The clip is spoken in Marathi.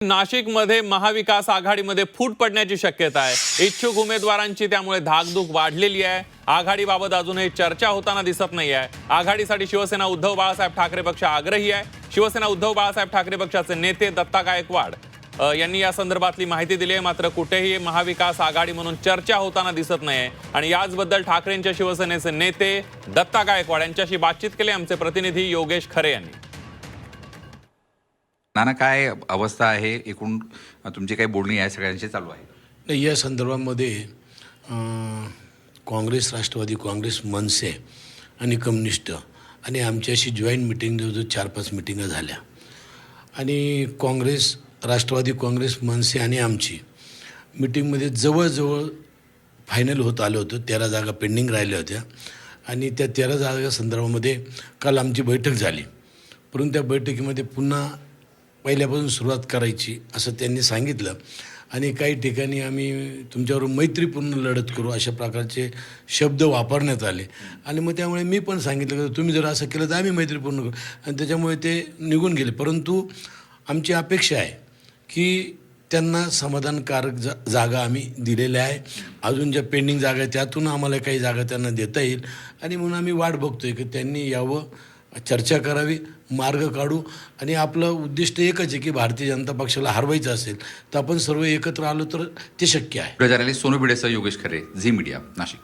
नाशिकमध्ये महाविकास आघाडीमध्ये फूट पडण्याची शक्यता आहे। इच्छुक उमेदवारांची त्यामुळे धाकधूक वाढलेली आहे। आघाडीबाबत अजूनही चर्चा होताना दिसत नाही आहे। आघाडीसाठी शिवसेना उद्धव बाळासाहेब ठाकरे पक्ष आग्रही आहे। शिवसेना उद्धव बाळासाहेब ठाकरे पक्षाचे नेते दत्ता गायकवाड यांनी या संदर्भातली माहिती दिली आहे। मात्र कुठेही महाविकास आघाडी म्हणून चर्चा होताना दिसत नाही आणि याचबद्दल ठाकरेंच्या शिवसेनेचे नेते दत्ता गायकवाड यांच्याशी बातचीत केली आमचे प्रतिनिधी योगेश खरे यांनी। नाना, काय अवस्था आहे, एकूण तुमची काही बोलणी आहे सगळ्यांची चालू आहे? नाही, या संदर्भामध्ये काँग्रेस, राष्ट्रवादी काँग्रेस, मनसे आणि कम्युनिस्ट आणि आमच्याशी जॉईंट मिटिंग जवळजवळ 4-5 मिटिंगा झाल्या आणि काँग्रेस, राष्ट्रवादी काँग्रेस, मनसे आणि आमची मिटिंगमध्ये जवळजवळ फायनल होत आलं होतं। 13 जागा पेंडिंग राहिल्या होत्या आणि त्या 13 जागा संदर्भामध्ये काल आमची बैठक झाली। परंतु त्या बैठकीमध्ये पुन्हा पहिल्यापासून सुरुवात करायची असं त्यांनी सांगितलं आणि काही ठिकाणी आम्ही तुमच्यावर मैत्रीपूर्ण लढत करू अशा प्रकारचे शब्द वापरण्यात आले आणि मग त्यामुळे मी पण सांगितलं की तुम्ही जर असं केलं तर आम्ही मैत्रीपूर्ण करू आणि त्याच्यामुळे ते निघून गेले। परंतु आमची अपेक्षा आहे की त्यांना समाधानकारक जागा आम्ही दिलेल्या आहे। अजून ज्या पेंडिंग जागा आहेत त्यातून आम्हाला काही जागा त्यांना देता येईल आणि म्हणून आम्ही वाट बघतोय की त्यांनी यावं, चर्चा करावी, मार्ग काढू आणि आपलं उद्दिष्ट एकच आहे की भारतीय जनता पक्षाला हरवायचं असेल तर आपण सर्व एकत्र आलो तर ते शक्य आहे। सोनू भिडेसह योगेश खरे, झी मीडिया, नाशिक।